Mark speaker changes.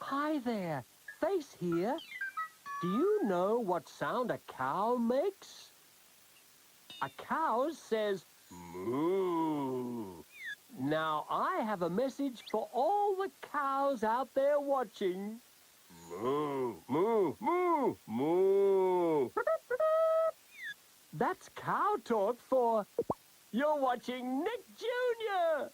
Speaker 1: Hi there. Face here. Do you know what sound a cow makes? A cow says moo. Now I have a message for all the cows out there watching. Moo, moo, moo, moo. That's cow talk for you're watching Nick Jr.